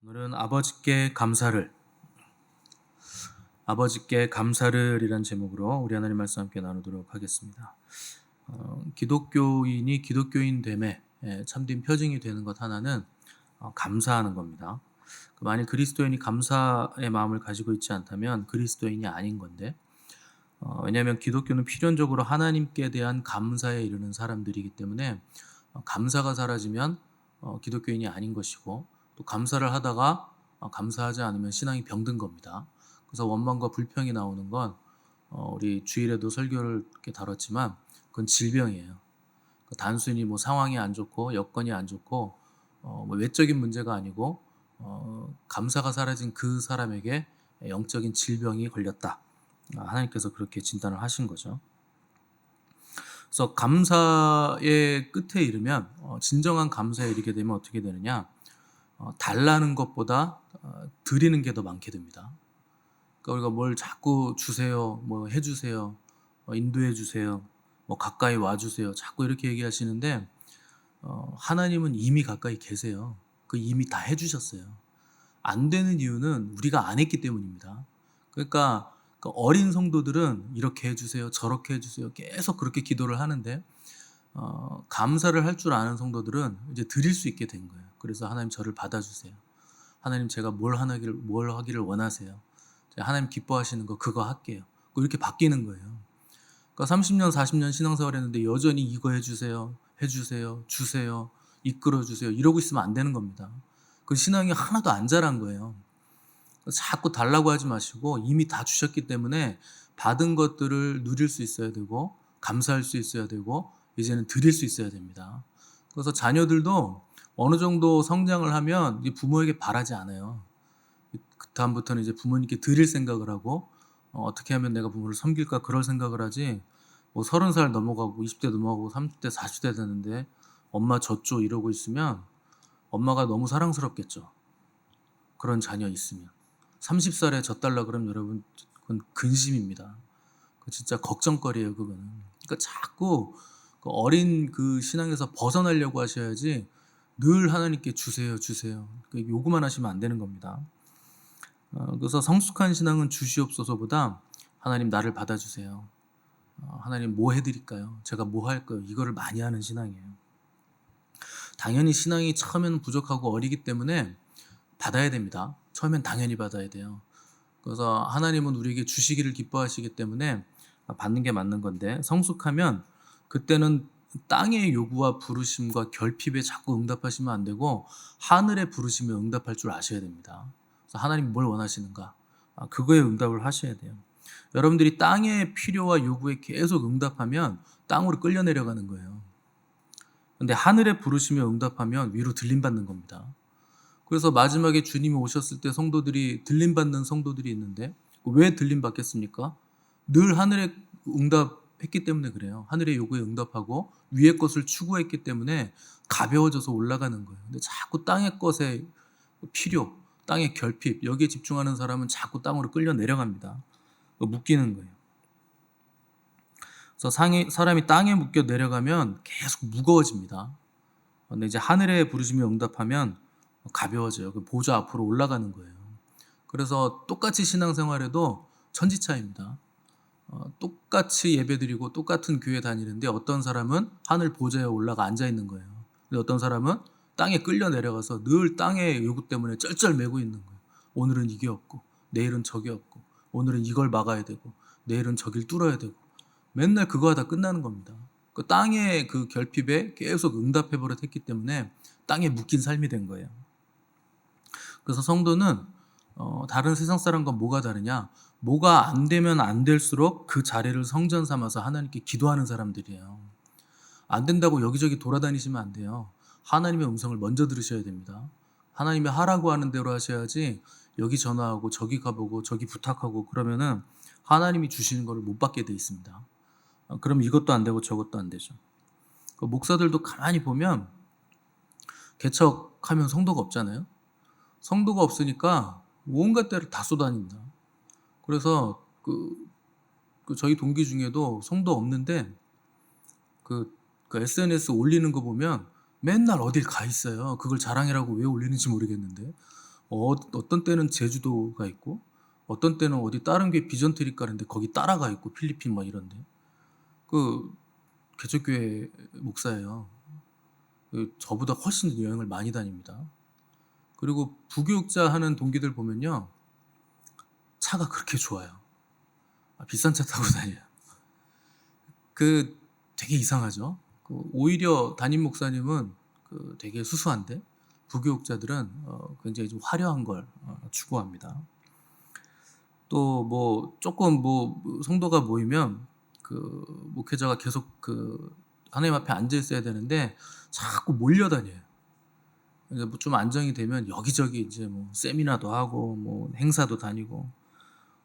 오늘은 아버지께 감사를이란 제목으로 우리 하나님 말씀 함께 나누도록 하겠습니다. 기독교인이 기독교인 됨에 참된 표징이 되는 것 하나는 감사하는 겁니다. 만일 그리스도인이 감사의 마음을 가지고 있지 않다면 그리스도인이 아닌 건데, 왜냐하면 기독교는 필연적으로 하나님께 대한 감사에 이르는 사람들이기 때문에 감사가 사라지면 기독교인이 아닌 것이고, 또 감사를 하다가 감사하지 않으면 신앙이 병든 겁니다. 그래서 원망과 불평이 나오는 건 우리 주일에도 설교를 이렇게 다뤘지만 그건 질병이에요. 단순히 뭐 상황이 안 좋고 여건이 안 좋고 뭐 외적인 문제가 아니고 감사가 사라진 그 사람에게 영적인 질병이 걸렸다. 하나님께서 그렇게 진단을 하신 거죠. 그래서 감사의 끝에 이르면 진정한 감사에 이르게 되면 어떻게 되느냐? 달라는 것보다 드리는 게 더 많게 됩니다. 그러니까 우리가 뭘 자꾸 주세요, 뭐 해주세요, 인도해 주세요, 뭐 가까이 와주세요, 자꾸 이렇게 얘기하시는데 하나님은 이미 가까이 계세요. 그 이미 다 해주셨어요. 안 되는 이유는 우리가 안 했기 때문입니다. 그러니까 그 어린 성도들은 이렇게 해주세요, 저렇게 해주세요, 계속 그렇게 기도를 하는데 감사를 할 줄 아는 성도들은 이제 드릴 수 있게 된 거예요. 그래서 하나님 저를 받아주세요. 하나님 제가 뭘 하기를 원하세요. 하나님 기뻐하시는 거 그거 할게요. 이렇게 바뀌는 거예요. 그러니까 30년, 40년 신앙생활 했는데 여전히 이거 해주세요, 주세요, 이끌어주세요 이러고 있으면 안 되는 겁니다. 그 신앙이 하나도 안 자란 거예요. 자꾸 달라고 하지 마시고 이미 다 주셨기 때문에 받은 것들을 누릴 수 있어야 되고 감사할 수 있어야 되고 이제는 드릴 수 있어야 됩니다. 그래서 자녀들도 어느 정도 성장을 하면 부모에게 바라지 않아요. 그 다음부터는 이제 부모님께 드릴 생각을 하고 어떻게 하면 내가 부모를 섬길까 그럴 생각을 하지, 뭐 30살 넘어가고 20대 넘어가고 30대 40대 되는데 엄마 젖줘 이러고 있으면 엄마가 너무 사랑스럽겠죠. 그런 자녀 있으면 30살에 젖달라 그러면 여러분 그건 근심입니다. 진짜 걱정거리예요 그거는. 그러니까 자꾸 그 어린 그 신앙에서 벗어나려고 하셔야지 늘 하나님께 주세요 요구만 하시면 안 되는 겁니다. 그래서 성숙한 신앙은 주시옵소서보다 하나님 나를 받아주세요. 하나님 뭐 해드릴까요? 제가 뭐 할까요? 이거를 많이 하는 신앙이에요. 당연히 신앙이 처음에는 부족하고 어리기 때문에 받아야 됩니다. 처음엔 당연히 받아야 돼요. 그래서 하나님은 우리에게 주시기를 기뻐하시기 때문에 받는 게 맞는 건데, 성숙하면 그때는 땅의 요구와 부르심과 결핍에 자꾸 응답하시면 안 되고 하늘의 부르심에 응답할 줄 아셔야 됩니다. 그래서 하나님이 뭘 원하시는가, 그거에 응답을 하셔야 돼요. 여러분들이 땅의 필요와 요구에 계속 응답하면 땅으로 끌려 내려가는 거예요. 근데 하늘의 부르심에 응답하면 위로 들림받는 겁니다. 그래서 마지막에 주님이 오셨을 때 성도들이 들림받는 성도들이 있는데 왜 들림받겠습니까? 늘 하늘의 응답했기 때문에 그래요. 하늘의 요구에 응답하고 위의 것을 추구했기 때문에 가벼워져서 올라가는 거예요. 근데 자꾸 땅의 것에 필요, 땅의 결핍 여기에 집중하는 사람은 자꾸 땅으로 끌려 내려갑니다. 묶이는 거예요. 그래서 사람이 땅에 묶여 내려가면 계속 무거워집니다. 근데 이제 하늘의 부르심에 응답하면 가벼워져요. 그 보좌 앞으로 올라가는 거예요. 그래서 똑같이 신앙생활에도 천지차이입니다. 똑같이 예배드리고 똑같은 교회 다니는데 어떤 사람은 하늘 보좌에 올라가 앉아 있는 거예요. 근데 어떤 사람은 땅에 끌려 내려가서 늘 땅의 요구 때문에 쩔쩔매고 있는 거예요. 오늘은 이게 없고 내일은 저게 없고 오늘은 이걸 막아야 되고 내일은 저길 뚫어야 되고 맨날 그거 하다 끝나는 겁니다. 그 땅의 그 결핍에 계속 응답해 버릇했기 때문에 땅에 묶인 삶이 된 거예요. 그래서 성도는 다른 세상 사람과 뭐가 다르냐? 뭐가 안 되면 안 될수록 그 자리를 성전 삼아서 하나님께 기도하는 사람들이에요. 안 된다고 여기저기 돌아다니시면 안 돼요. 하나님의 음성을 먼저 들으셔야 됩니다. 하나님이 하라고 하는 대로 하셔야지 여기 전화하고 저기 가보고 저기 부탁하고 그러면은 하나님이 주시는 것을 못 받게 돼 있습니다. 그럼 이것도 안 되고 저것도 안 되죠. 그 목사들도 가만히 보면 개척하면 성도가 없잖아요. 성도가 없으니까 온갖 데를 다 쏘다닙니다. 그래서 저희 동기 중에도 성도 없는데 그 SNS 올리는 거 보면 맨날 어딜 가 있어요. 그걸 자랑이라고 왜 올리는지 모르겠는데 어떤 때는 제주도가 있고 어떤 때는 어디 다른 게 비전트리 가는데 거기 따라가 있고 필리핀 막 이런데. 그 개척교회 목사예요. 저보다 훨씬 여행을 많이 다닙니다. 그리고 부교육자 하는 동기들 보면요. 차가 그렇게 좋아요. 비싼 차 타고 다녀요. 되게 이상하죠. 오히려 담임 목사님은 되게 수수한데 부교육자들은 굉장히 좀 화려한 걸 추구합니다. 또 뭐 조금 뭐 성도가 모이면 목회자가 계속 하나님 앞에 앉아 있어야 되는데 자꾸 몰려다녀요. 이제 뭐 좀 안정이 되면 여기저기 이제 뭐 세미나도 하고 뭐 행사도 다니고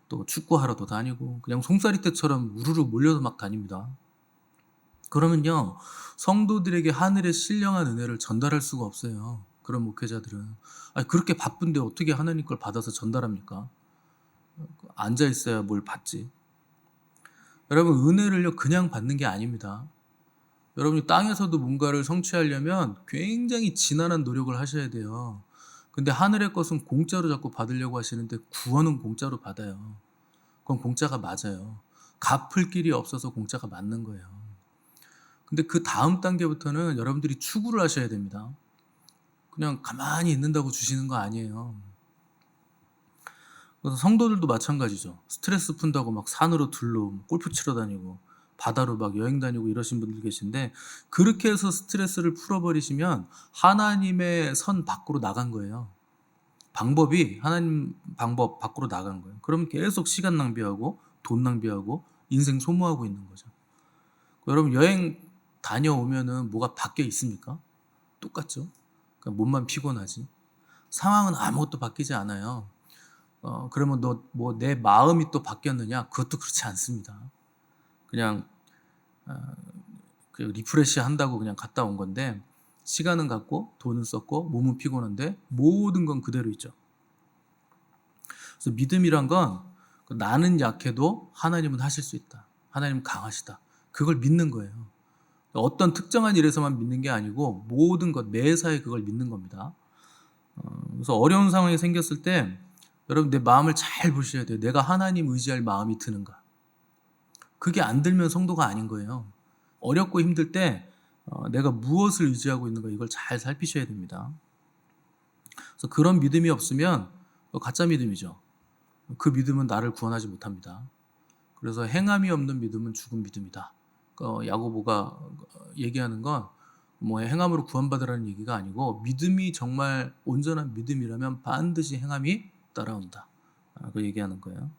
또 축구하러도 다니고 그냥 송사리 떼처럼 우르르 몰려서 막 다닙니다. 그러면요, 성도들에게 하늘의 신령한 은혜를 전달할 수가 없어요. 그런 목회자들은. 아니, 그렇게 바쁜데 어떻게 하나님 걸 받아서 전달합니까? 앉아 있어야 뭘 받지. 여러분, 은혜를요 그냥 받는 게 아닙니다. 여러분이 땅에서도 뭔가를 성취하려면 굉장히 지난한 노력을 하셔야 돼요. 근데 하늘의 것은 공짜로 자꾸 받으려고 하시는데 구원은 공짜로 받아요. 그건 공짜가 맞아요. 갚을 길이 없어서 공짜가 맞는 거예요. 근데 그 다음 단계부터는 여러분들이 추구를 하셔야 됩니다. 그냥 가만히 있는다고 주시는 거 아니에요. 그래서 성도들도 마찬가지죠. 스트레스 푼다고 막 산으로 들로 골프 치러 다니고 바다로 막 여행 다니고 이러신 분들 계신데, 그렇게 해서 스트레스를 풀어버리시면 하나님의 선 밖으로 나간 거예요. 방법이 하나님 방법 밖으로 나간 거예요. 그러면 계속 시간 낭비하고 돈 낭비하고 인생 소모하고 있는 거죠. 여러분, 여행 다녀오면은 뭐가 바뀌어 있습니까? 똑같죠. 그러니까 몸만 피곤하지. 상황은 아무것도 바뀌지 않아요. 그러면 너 뭐 내 마음이 또 바뀌었느냐? 그것도 그렇지 않습니다. 그냥 리프레시 한다고 그냥 갔다 온 건데, 시간은 갔고 돈은 썼고 몸은 피곤한데 모든 건 그대로 있죠. 그래서 믿음이란 건 나는 약해도 하나님은 하실 수 있다. 하나님은 강하시다. 그걸 믿는 거예요. 어떤 특정한 일에서만 믿는 게 아니고 모든 것 매사에 그걸 믿는 겁니다. 그래서 어려운 상황이 생겼을 때 여러분, 내 마음을 잘 보셔야 돼요. 내가 하나님 의지할 마음이 드는가. 그게 안 들면 성도가 아닌 거예요. 어렵고 힘들 때 내가 무엇을 의지하고 있는가, 이걸 잘 살피셔야 됩니다. 그래서 그런 믿음이 없으면 가짜 믿음이죠. 그 믿음은 나를 구원하지 못합니다. 그래서 행함이 없는 믿음은 죽은 믿음이다. 야고보가 얘기하는 건 뭐 행함으로 구원받으라는 얘기가 아니고, 믿음이 정말 온전한 믿음이라면 반드시 행함이 따라온다. 그 얘기하는 거예요.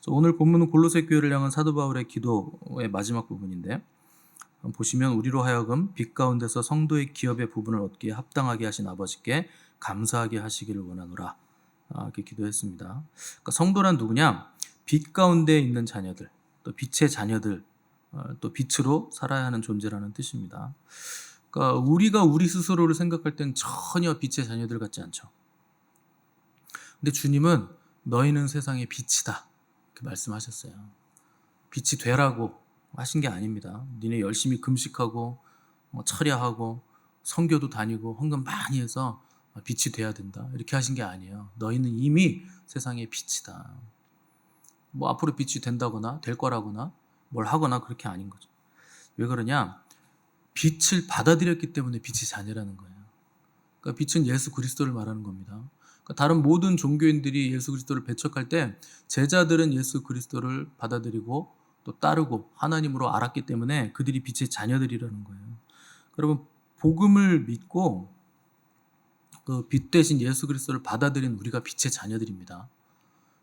오늘 본문은 골로새 교회를 향한 사도 바울의 기도의 마지막 부분인데, 보시면 우리로 하여금 빛 가운데서 성도의 기업의 부분을 얻기에 합당하게 하신 아버지께 감사하게 하시기를 원하노라. 이렇게 기도했습니다. 그러니까 성도란 누구냐? 빛 가운데 있는 자녀들, 또 빛의 자녀들, 또 빛으로 살아야 하는 존재라는 뜻입니다. 그러니까 우리가 우리 스스로를 생각할 땐 전혀 빛의 자녀들 같지 않죠. 근데 주님은 너희는 세상의 빛이다, 이렇게 말씀하셨어요. 빛이 되라고 하신 게 아닙니다. 니네 열심히 금식하고 철야하고 선교도 다니고 헌금 많이 해서 빛이 돼야 된다, 이렇게 하신 게 아니에요. 너희는 이미 세상의 빛이다. 뭐 앞으로 빛이 된다거나 될 거라거나 뭘 하거나 그렇게 아닌 거죠. 왜 그러냐? 빛을 받아들였기 때문에 빛의 자녀라는 거예요. 그러니까 빛은 예수 그리스도를 말하는 겁니다. 그러니까 다른 모든 종교인들이 예수 그리스도를 배척할 때 제자들은 예수 그리스도를 받아들이고 또 따르고 하나님으로 알았기 때문에 그들이 빛의 자녀들이라는 거예요. 여러분, 복음을 믿고 그 빛 대신 예수 그리스도를 받아들인 우리가 빛의 자녀들입니다.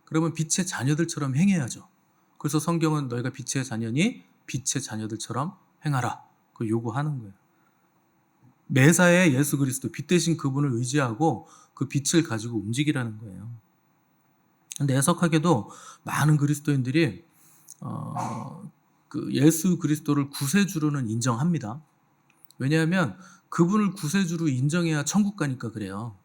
그러면 빛의 자녀들처럼 행해야죠. 그래서 성경은 너희가 빛의 자녀니 빛의 자녀들처럼 행하라, 그 요구하는 거예요. 매사에 예수 그리스도, 빛 대신 그분을 의지하고 그 빛을 가지고 움직이라는 거예요. 근데 애석하게도 많은 그리스도인들이 그 예수 그리스도를 구세주로는 인정합니다. 왜냐하면 그분을 구세주로 인정해야 천국 가니까 그래요.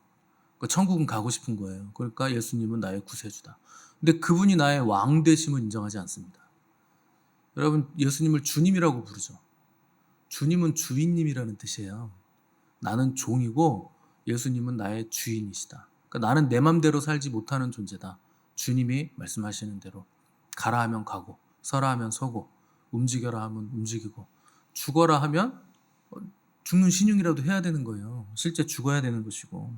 그러니까 천국은 가고 싶은 거예요. 그러니까 예수님은 나의 구세주다. 근데 그분이 나의 왕 되심을 인정하지 않습니다. 여러분, 예수님을 주님이라고 부르죠. 주님은 주인님이라는 뜻이에요. 나는 종이고 예수님은 나의 주인이시다. 그러니까 그러니까 나는 내 맘대로 살지 못하는 존재다. 주님이 말씀하시는 대로 가라 하면 가고, 서라 하면 서고, 움직여라 하면 움직이고, 죽어라 하면 죽는 신용이라도 해야 되는 거예요. 실제 죽어야 되는 것이고,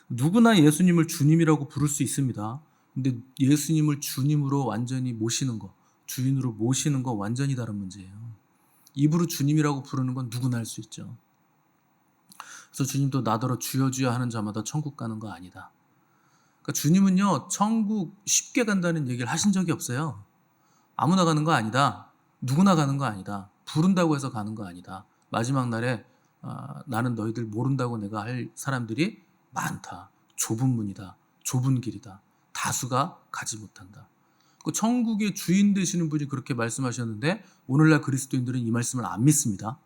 누구나 예수님을 주님이라고 부를 수 있습니다. 근데 예수님을 주님으로 완전히 모시는 거, 주인으로 모시는 거 완전히 다른 문제예요. 입으로 주님이라고 부르는 건 누구나 할 수 있죠. 그래서 주님도 나더러 주여 주여 하는 자마다 천국 가는 거 아니다. 그러니까 주님은요, 천국 쉽게 간다는 얘기를 하신 적이 없어요. 아무나 가는 거 아니다. 누구나 가는 거 아니다. 부른다고 해서 가는 거 아니다. 마지막 날에 나는 너희들 모른다고 내가 할 사람들이 많다. 좁은 문이다. 좁은 길이다. 다수가 가지 못한다. 그 천국의 주인 되시는 분이 그렇게 말씀하셨는데 오늘날 그리스도인들은 이 말씀을 안 믿습니다.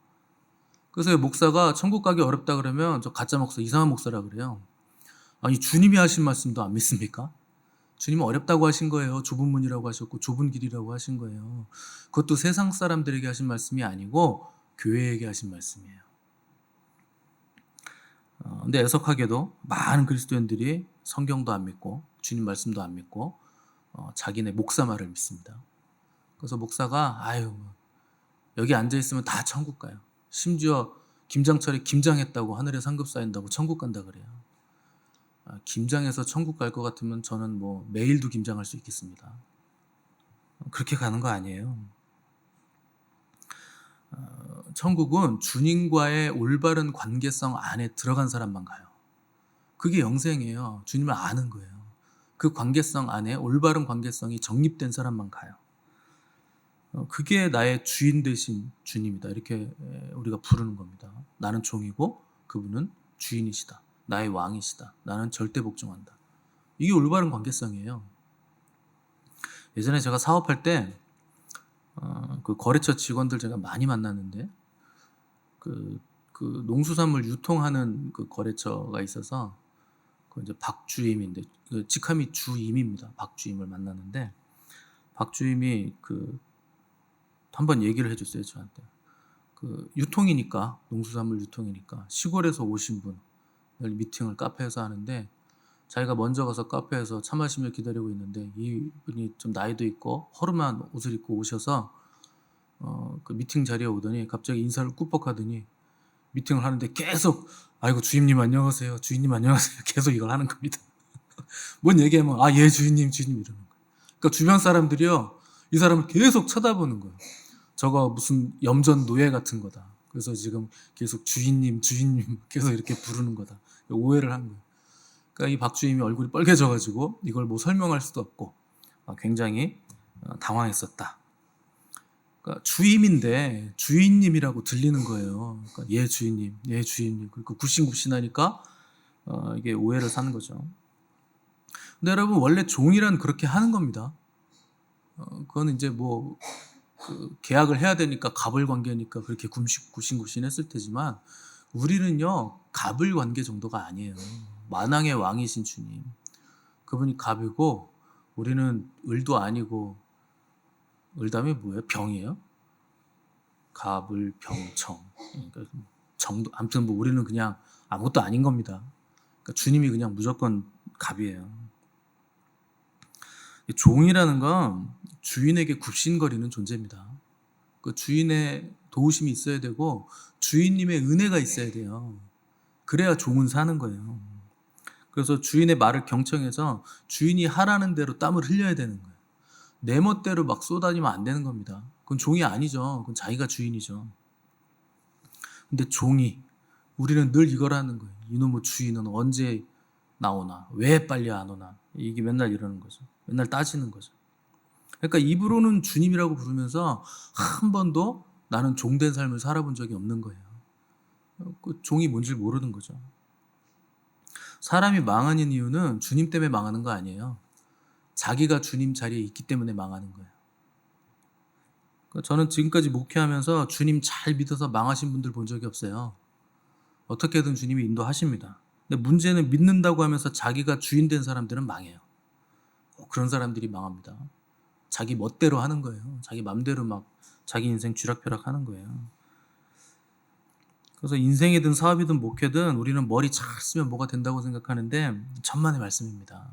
그래서 목사가 천국 가기 어렵다 그러면 저 가짜 목사, 이상한 목사라 그래요. 아니 주님이 하신 말씀도 안 믿습니까? 주님은 어렵다고 하신 거예요. 좁은 문이라고 하셨고 좁은 길이라고 하신 거예요. 그것도 세상 사람들에게 하신 말씀이 아니고 교회에게 하신 말씀이에요. 근데 애석하게도 많은 그리스도인들이 성경도 안 믿고 주님 말씀도 안 믿고 자기네 목사 말을 믿습니다. 그래서 목사가 여기 앉아있으면 다 천국 가요. 심지어 김장철이 김장했다고 하늘에 상급 쌓인다고 천국 간다 그래요. 김장해서 천국 갈 것 같으면 저는 뭐 매일도 김장할 수 있겠습니다. 그렇게 가는 거 아니에요. 천국은 주님과의 올바른 관계성 안에 들어간 사람만 가요. 그게 영생이에요. 주님을 아는 거예요. 그 관계성 안에 올바른 관계성이 정립된 사람만 가요. 그게 나의 주인 되신 주님이다. 이렇게 우리가 부르는 겁니다. 나는 종이고 그분은 주인이시다. 나의 왕이시다. 나는 절대 복종한다. 이게 올바른 관계성이에요. 예전에 제가 사업할 때 그 거래처 직원들 제가 많이 만났는데 그 농수산물 유통하는 그 거래처가 있어서 그 이제 박주임인데 그 직함이 주임입니다. 박주임을 만났는데 박주임이 한번 얘기를 해줬어요 저한테. 유통이니까 농수산물 유통이니까 시골에서 오신 분 미팅을 카페에서 하는데 자기가 먼저 가서 카페에서 차 마시며 기다리고 있는데 이분이 좀 나이도 있고 허름한 옷을 입고 오셔서 그 미팅 자리에 오더니 갑자기 인사를 꾸벅 하더니 미팅을 하는데 계속 아이고 주임님 안녕하세요. 주임님 안녕하세요. 계속 이걸 하는 겁니다. 뭔 얘기하면 예 주임님 주임님 이러는 거예요. 그러니까 주변 사람들이요 이 사람을 계속 쳐다보는 거예요. 저거 무슨 염전 노예 같은 거다. 그래서 지금 계속 주인님 주인님 계속 이렇게 부르는 거다. 오해를 한 거예요. 그러니까 이 박주임이 얼굴이 빨개져가지고 이걸 뭐 설명할 수도 없고 굉장히 당황했었다. 그러니까 주임인데 주인님이라고 들리는 거예요. 그러니까 예 주인님, 예 주인님. 그리고 굽신굽신하니까 이게 오해를 사는 거죠. 근데 여러분 원래 종이란 그렇게 하는 겁니다. 그거는 이제 뭐 계약을 해야 되니까 갑을 관계니까 그렇게 굽신굽신했을 테지만 우리는요 갑을 관계 정도가 아니에요. 만왕의 왕이신 주님, 그분이 갑이고 우리는 을도 아니고 을다음에 뭐예요? 병이에요? 갑을 병청. 그러니까 정도 아무튼 뭐 우리는 그냥 아무것도 아닌 겁니다. 그러니까 주님이 그냥 무조건 갑이에요. 종이라는 건 주인에게 굽신거리는 존재입니다. 그 주인의 도우심이 있어야 되고 주인님의 은혜가 있어야 돼요. 그래야 종은 사는 거예요. 그래서 주인의 말을 경청해서 주인이 하라는 대로 땀을 흘려야 되는 거예요. 내 멋대로 막 쏘다니면 안 되는 겁니다. 그건 종이 아니죠. 그건 자기가 주인이죠. 근데 종이 우리는 늘 이걸 하는 거예요. 이놈의 주인은 언제 나오나? 왜 빨리 안 오나? 이게 맨날 이러는 거죠. 맨날 따지는 거죠. 그러니까 입으로는 주님이라고 부르면서 한 번도 나는 종된 삶을 살아본 적이 없는 거예요. 그 종이 뭔지 모르는 거죠. 사람이 망하는 이유는 주님 때문에 망하는 거 아니에요. 자기가 주님 자리에 있기 때문에 망하는 거예요. 저는 지금까지 목회하면서 주님 잘 믿어서 망하신 분들 본 적이 없어요. 어떻게든 주님이 인도하십니다. 근데 문제는 믿는다고 하면서 자기가 주인 된 사람들은 망해요. 그런 사람들이 망합니다. 자기 멋대로 하는 거예요. 자기 맘대로 막 자기 인생 쥐락펴락 하는 거예요. 그래서 인생이든 사업이든 목회든 우리는 머리 잘 쓰면 뭐가 된다고 생각하는데 천만의 말씀입니다.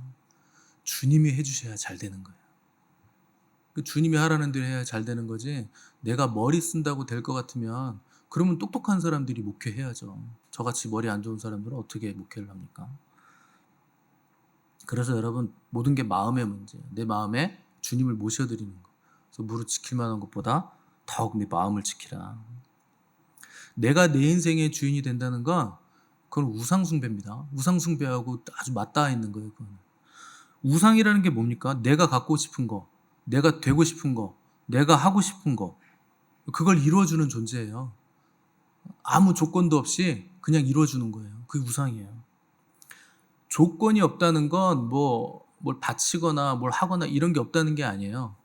주님이 해 주셔야 잘 되는 거예요. 그 주님이 하라는 대로 해야 잘 되는 거지, 내가 머리 쓴다고 될 것 같으면 그러면 똑똑한 사람들이 목회해야죠. 저같이 머리 안 좋은 사람들은 어떻게 목회를 합니까? 그래서 여러분, 모든 게 마음의 문제예요. 내 마음에 주님을 모셔드리는 거. 그래서 무릇 지킬 만한 것보다 더욱 내 마음을 지키라. 내가 내 인생의 주인이 된다는 건 그건 우상숭배입니다. 우상숭배하고 아주 맞닿아 있는 거예요. 그건. 우상이라는 게 뭡니까? 내가 갖고 싶은 거, 내가 되고 싶은 거, 내가 하고 싶은 거, 그걸 이루어주는 존재예요. 아무 조건도 없이 그냥 이루어주는 거예요. 그게 우상이에요. 조건이 없다는 건 뭘 바치거나 뭘 하거나 이런 게 없다는 게 아니에요.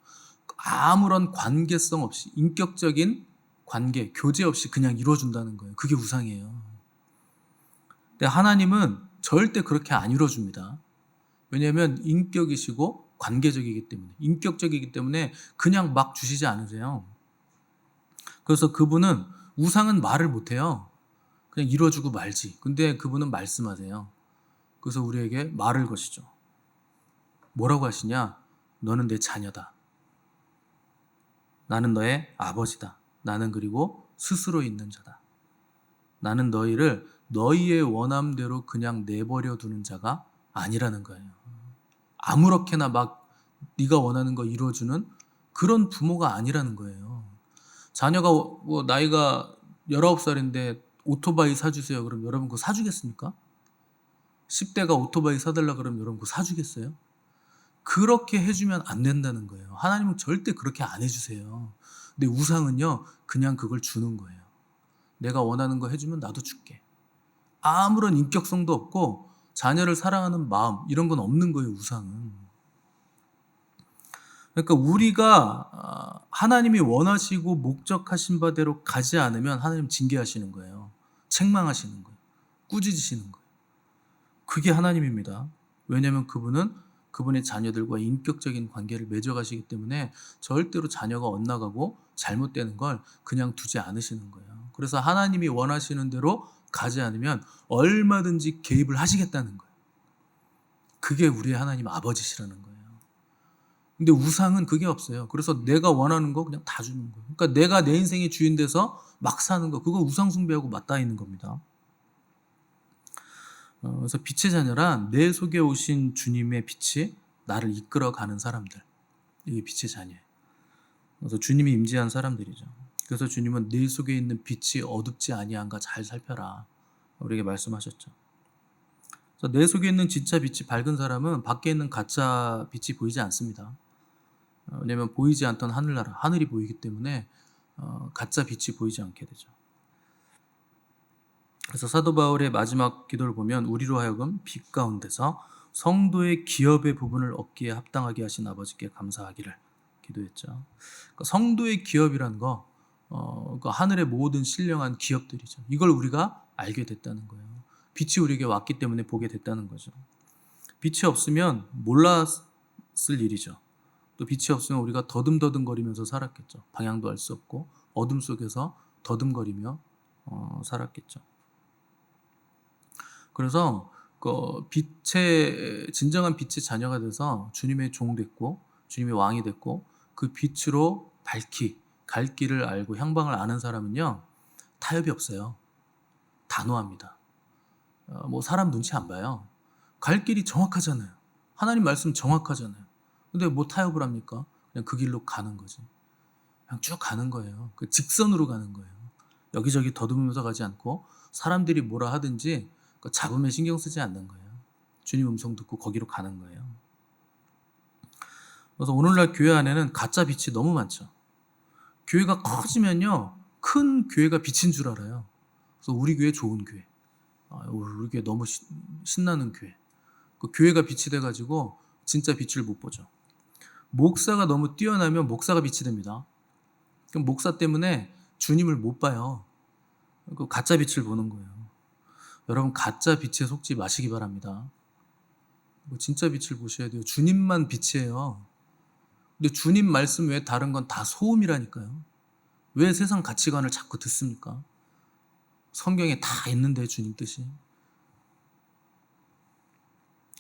아무런 관계성 없이, 인격적인 관계, 교제 없이 그냥 이루어준다는 거예요. 그게 우상이에요. 근데 하나님은 절대 그렇게 안 이루어줍니다. 왜냐하면 인격이시고 관계적이기 때문에, 인격적이기 때문에 그냥 막 주시지 않으세요. 그래서 그분은, 우상은 말을 못해요. 그냥 이루어주고 말지. 근데 그분은 말씀하세요. 그래서 우리에게 말을 거시죠. 뭐라고 하시냐? 너는 내 자녀다. 나는 너의 아버지다. 나는 그리고 스스로 있는 자다. 나는 너희를 너희의 원함대로 그냥 내버려 두는 자가 아니라는 거예요. 아무렇게나 막 네가 원하는 거 이루어주는 그런 부모가 아니라는 거예요. 자녀가 나이가 19살인데 오토바이 사주세요. 그럼 여러분 그거 사주겠습니까? 10대가 오토바이 사달라 그러면 여러분 그거 사주겠어요? 그렇게 해주면 안 된다는 거예요. 하나님은 절대 그렇게 안 해주세요. 근데 우상은요, 그냥 그걸 주는 거예요. 내가 원하는 거 해주면 나도 줄게. 아무런 인격성도 없고 자녀를 사랑하는 마음 이런 건 없는 거예요. 우상은. 그러니까 우리가 하나님이 원하시고 목적하신 바대로 가지 않으면 하나님 징계하시는 거예요. 책망하시는 거예요. 꾸짖으시는 거예요. 그게 하나님입니다. 왜냐하면 그분은 그분의 자녀들과 인격적인 관계를 맺어가시기 때문에 절대로 자녀가 엇나가고 잘못되는 걸 그냥 두지 않으시는 거예요. 그래서 하나님이 원하시는 대로 가지 않으면 얼마든지 개입을 하시겠다는 거예요. 그게 우리의 하나님 아버지시라는 거예요. 근데 우상은 그게 없어요. 그래서 내가 원하는 거 그냥 다 주는 거예요. 그러니까 내가 내 인생의 주인 돼서 막 사는 거, 그거 우상 숭배하고 맞닿아 있는 겁니다. 그래서 빛의 자녀란 내 속에 오신 주님의 빛이 나를 이끌어가는 사람들, 이게 빛의 자녀예요. 그래서 주님이 임재한 사람들이죠. 그래서 주님은 내 속에 있는 빛이 어둡지 아니한가 잘 살펴라, 우리에게 말씀하셨죠. 그래서 내 속에 있는 진짜 빛이 밝은 사람은 밖에 있는 가짜 빛이 보이지 않습니다. 왜냐하면 보이지 않던 하늘나라, 하늘이 보이기 때문에 가짜 빛이 보이지 않게 되죠. 그래서 사도 바울의 마지막 기도를 보면 우리로 하여금 빛 가운데서 성도의 기업의 부분을 얻기에 합당하게 하신 아버지께 감사하기를 기도했죠. 그러니까 성도의 기업이라는 거, 그러니까 하늘의 모든 신령한 기업들이죠. 이걸 우리가 알게 됐다는 거예요. 빛이 우리에게 왔기 때문에 보게 됐다는 거죠. 빛이 없으면 몰랐을 일이죠. 또 빛이 없으면 우리가 더듬더듬거리면서 살았겠죠. 방향도 알 수 없고 어둠 속에서 더듬거리며 살았겠죠. 그래서 진정한 빛의 자녀가 돼서 주님의 종 됐고 주님의 왕이 됐고 그 빛으로 밝히 갈 길을 알고 향방을 아는 사람은요, 타협이 없어요. 단호합니다. 사람 눈치 안 봐요. 갈 길이 정확하잖아요. 하나님 말씀 정확하잖아요. 근데 뭐 타협을 합니까? 그냥 그 길로 가는 거지. 그냥 쭉 가는 거예요. 그 직선으로 가는 거예요. 여기저기 더듬으면서 가지 않고 사람들이 뭐라 하든지 잡음에 신경 쓰지 않는 거예요. 주님 음성 듣고 거기로 가는 거예요. 그래서 오늘날 교회 안에는 가짜 빛이 너무 많죠. 교회가 커지면요, 큰 교회가 빛인 줄 알아요. 그래서 우리 교회 좋은 교회, 우리 교회 너무 신나는 교회. 그 교회가 빛이 돼가지고 진짜 빛을 못 보죠. 목사가 너무 뛰어나면 목사가 빛이 됩니다. 그럼 목사 때문에 주님을 못 봐요. 그 가짜 빛을 보는 거예요. 여러분, 가짜 빛에 속지 마시기 바랍니다. 진짜 빛을 보셔야 돼요. 주님만 빛이에요. 근데 주님 말씀 외에 다른 건 다 소음이라니까요. 왜 세상 가치관을 자꾸 듣습니까? 성경에 다 있는데 주님 뜻이.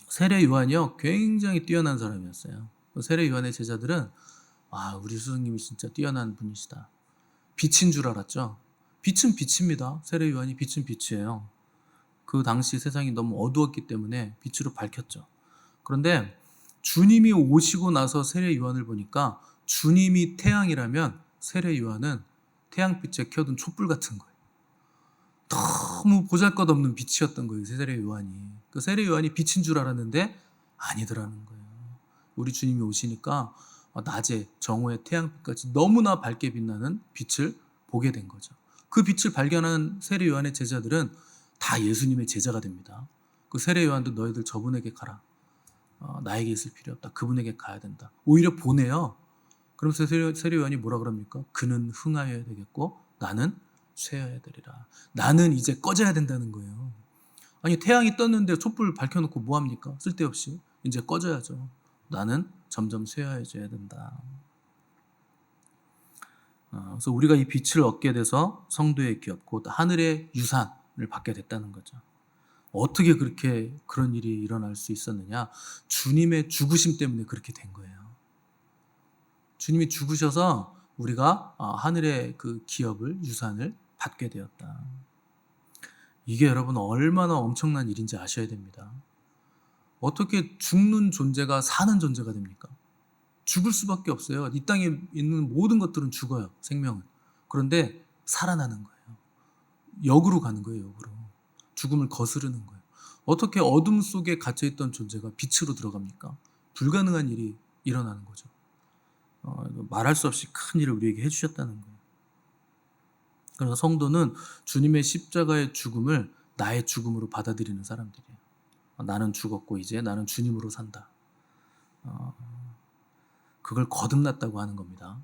세례 요한이요 굉장히 뛰어난 사람이었어요. 세례 요한의 제자들은 우리 스승님이 진짜 뛰어난 분이시다. 빛인 줄 알았죠. 빛은 빛입니다. 세례 요한이 빛은 빛이에요. 그 당시 세상이 너무 어두웠기 때문에 빛으로 밝혔죠. 그런데 주님이 오시고 나서 세례 요한을 보니까 주님이 태양이라면 세례 요한은 태양빛에 켜둔 촛불 같은 거예요. 너무 보잘것없는 빛이었던 거예요. 세례 요한이. 그 세례 요한이 빛인 줄 알았는데 아니더라는 거예요. 우리 주님이 오시니까 낮에 정오의 태양빛같이 너무나 밝게 빛나는 빛을 보게 된 거죠. 그 빛을 발견한 세례 요한의 제자들은 다 예수님의 제자가 됩니다. 그 세례 요한도 너희들 저분에게 가라. 나에게 있을 필요 없다. 그분에게 가야 된다. 오히려 보내요. 그러면서 세례 요한이 뭐라 그럽니까? 그는 흥하여야 되겠고 나는 쇠어야 되리라. 나는 이제 꺼져야 된다는 거예요. 아니 태양이 떴는데 촛불 밝혀놓고 뭐합니까? 쓸데없이. 이제 꺼져야죠. 나는 점점 쇠어져야 된다. 그래서 우리가 이 빛을 얻게 돼서 성도의 기업, 곧 하늘의 유산을 받게 됐다는 거죠. 어떻게 그렇게 그런 일이 일어날 수 있었느냐? 주님의 죽으심 때문에 그렇게 된 거예요. 주님이 죽으셔서 우리가 하늘의 그 기업을, 유산을 받게 되었다. 이게 여러분 얼마나 엄청난 일인지 아셔야 됩니다. 어떻게 죽는 존재가 사는 존재가 됩니까? 죽을 수밖에 없어요. 이 땅에 있는 모든 것들은 죽어요. 생명은. 그런데 살아나는 거예요. 역으로 가는 거예요. 역으로. 죽음을 거스르는 거예요. 어떻게 어둠 속에 갇혀있던 존재가 빛으로 들어갑니까? 불가능한 일이 일어나는 거죠. 말할 수 없이 큰 일을 우리에게 해주셨다는 거예요. 그래서 성도는 주님의 십자가의 죽음을 나의 죽음으로 받아들이는 사람들이에요. 나는 죽었고 이제 나는 주님으로 산다. 그걸 거듭났다고 하는 겁니다.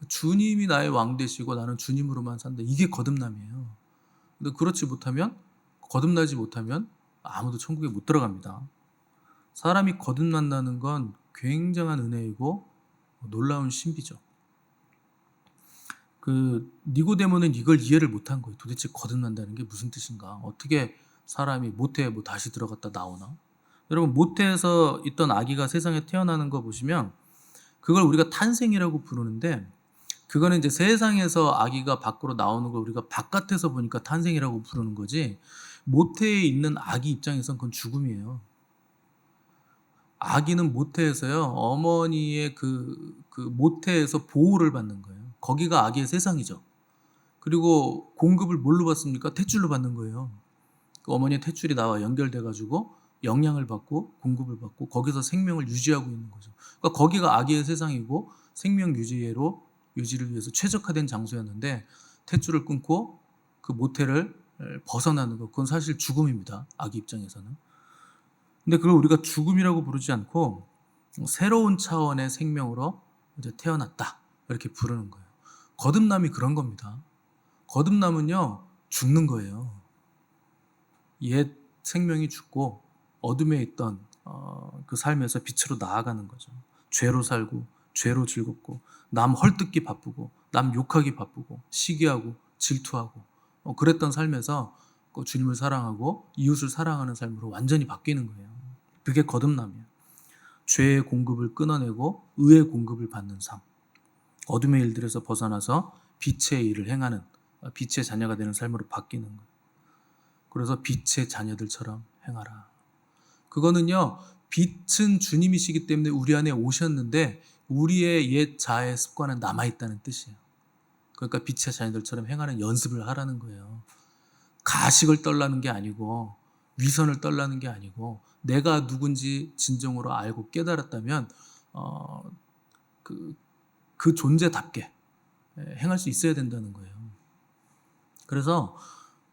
주님이 나의 왕 되시고 나는 주님으로만 산다. 이게 거듭남이에요. 근데 그렇지 못하면, 거듭나지 못하면 아무도 천국에 못 들어갑니다. 사람이 거듭난다는 건 굉장한 은혜이고 놀라운 신비죠. 니고데모는 이걸 이해를 못한 거예요. 도대체 거듭난다는 게 무슨 뜻인가? 어떻게 사람이 모태에 다시 들어갔다 나오나? 여러분, 모태에서 있던 아기가 세상에 태어나는 거 보시면 그걸 우리가 탄생이라고 부르는데, 그거는 이제 세상에서 아기가 밖으로 나오는 걸 우리가 바깥에서 보니까 탄생이라고 부르는 거지, 모태에 있는 아기 입장에선 그건 죽음이에요. 아기는 모태에서요, 어머니의 그 모태에서 보호를 받는 거예요. 거기가 아기의 세상이죠. 그리고 공급을 뭘로 받습니까? 탯줄로 받는 거예요. 그 어머니의 탯줄이 나와 연결돼가지고 영양을 받고 공급을 받고 거기서 생명을 유지하고 있는 거죠. 그러니까 거기가 아기의 세상이고 생명 유지를 위해서 최적화된 장소였는데, 탯줄을 끊고 그 모태를 벗어나는 것, 그건 사실 죽음입니다. 아기 입장에서는. 근데 그걸 우리가 죽음이라고 부르지 않고 새로운 차원의 생명으로 이제 태어났다, 이렇게 부르는 거예요. 거듭남이 그런 겁니다. 거듭남은요, 죽는 거예요. 옛 생명이 죽고 어둠에 있던 그 삶에서 빛으로 나아가는 거죠. 죄로 살고 죄로 즐겁고 남 헐뜯기 바쁘고 남 욕하기 바쁘고 시기하고 질투하고 그랬던 삶에서 주님을 사랑하고 이웃을 사랑하는 삶으로 완전히 바뀌는 거예요. 그게 거듭남이에요. 죄의 공급을 끊어내고 의의 공급을 받는 삶. 어둠의 일들에서 벗어나서 빛의 일을 행하는, 빛의 자녀가 되는 삶으로 바뀌는 거예요. 그래서 빛의 자녀들처럼 행하라. 그거는요, 빛은 주님이시기 때문에 우리 안에 오셨는데 우리의 옛 자아의 습관은 남아있다는 뜻이에요. 그러니까 빛의 자녀들처럼 행하는 연습을 하라는 거예요. 가식을 떨라는 게 아니고 위선을 떨라는 게 아니고, 내가 누군지 진정으로 알고 깨달았다면 그 존재답게 행할 수 있어야 된다는 거예요. 그래서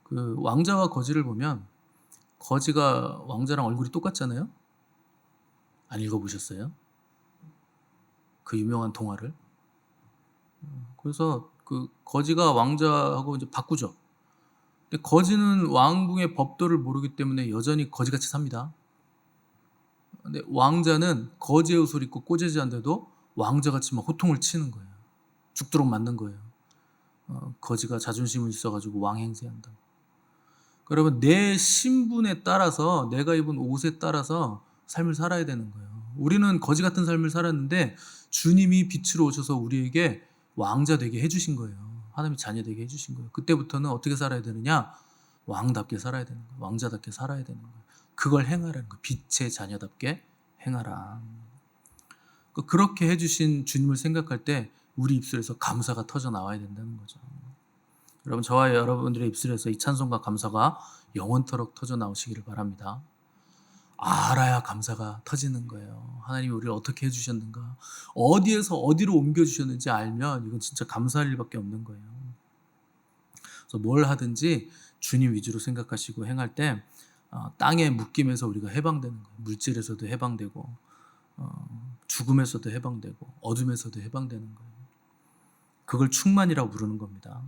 그 왕자와 거지를 보면, 거지가 왕자랑 얼굴이 똑같잖아요. 안 읽어보셨어요? 그 유명한 동화를. 그래서 그 거지가 왕자하고 이제 바꾸죠. 근데 거지는 왕궁의 법도를 모르기 때문에 여전히 거지같이 삽니다. 근데 왕자는 거지의 옷을 입고 꼬재지한데도 왕자같이 막 호통을 치는 거예요. 죽도록 맞는 거예요. 거지가 자존심이 있어가지고 왕 행세한다. 여러분, 내 신분에 따라서, 내가 입은 옷에 따라서 삶을 살아야 되는 거예요. 우리는 거지 같은 삶을 살았는데 주님이 빛으로 오셔서 우리에게 왕자 되게 해주신 거예요. 하나님의 자녀 되게 해주신 거예요. 그때부터는 어떻게 살아야 되느냐? 왕답게 살아야 되는 거예요. 왕자답게 살아야 되는 거예요. 그걸 행하라는 거예요. 빛의 자녀답게 행하라. 그렇게 해주신 주님을 생각할 때 우리 입술에서 감사가 터져 나와야 된다는 거죠. 여러분, 저와 여러분들의 입술에서 이 찬송과 감사가 영원토록 터져 나오시기를 바랍니다. 알아야 감사가 터지는 거예요. 하나님이 우리를 어떻게 해주셨는가, 어디에서 어디로 옮겨주셨는지 알면 이건 진짜 감사할 일밖에 없는 거예요. 그래서 뭘 하든지 주님 위주로 생각하시고 행할 때 땅의 묶임에서 우리가 해방되는 거예요. 물질에서도 해방되고 죽음에서도 해방되고 어둠에서도 해방되는 거예요. 그걸 충만이라고 부르는 겁니다.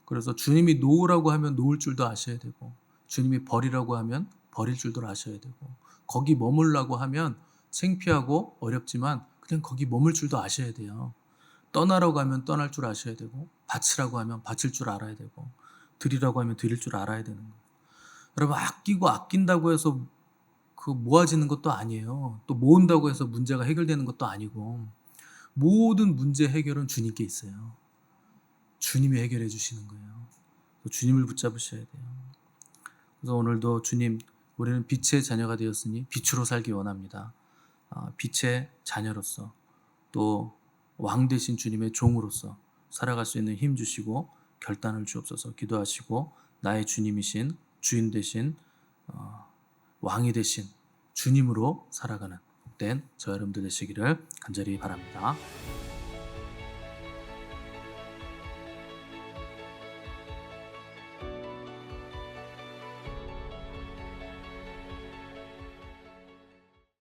그래서 주님이 놓으라고 하면 놓을 줄도 아셔야 되고, 주님이 버리라고 하면 버릴 줄도 아셔야 되고, 거기 머물라고 하면 창피하고 어렵지만 그냥 거기 머물 줄도 아셔야 돼요. 떠나라고 하면 떠날 줄 아셔야 되고, 바치라고 하면 바칠 줄 알아야 되고, 드리라고 하면 드릴 줄 알아야 되는 거예요. 여러분, 아끼고 아낀다고 해서 그 모아지는 것도 아니에요. 또 모은다고 해서 문제가 해결되는 것도 아니고, 모든 문제 해결은 주님께 있어요. 주님이 해결해 주시는 거예요. 주님을 붙잡으셔야 돼요. 그래서 오늘도 주님, 우리는 빛의 자녀가 되었으니 빛으로 살기 원합니다. 빛의 자녀로서, 또 왕 되신 주님의 종으로서 살아갈 수 있는 힘 주시고 결단을 주옵소서. 기도하시고 나의 주님이신, 주인 되신, 왕이 되신 주님으로 살아가는 복된 저 여러분들 되시기를 간절히 바랍니다.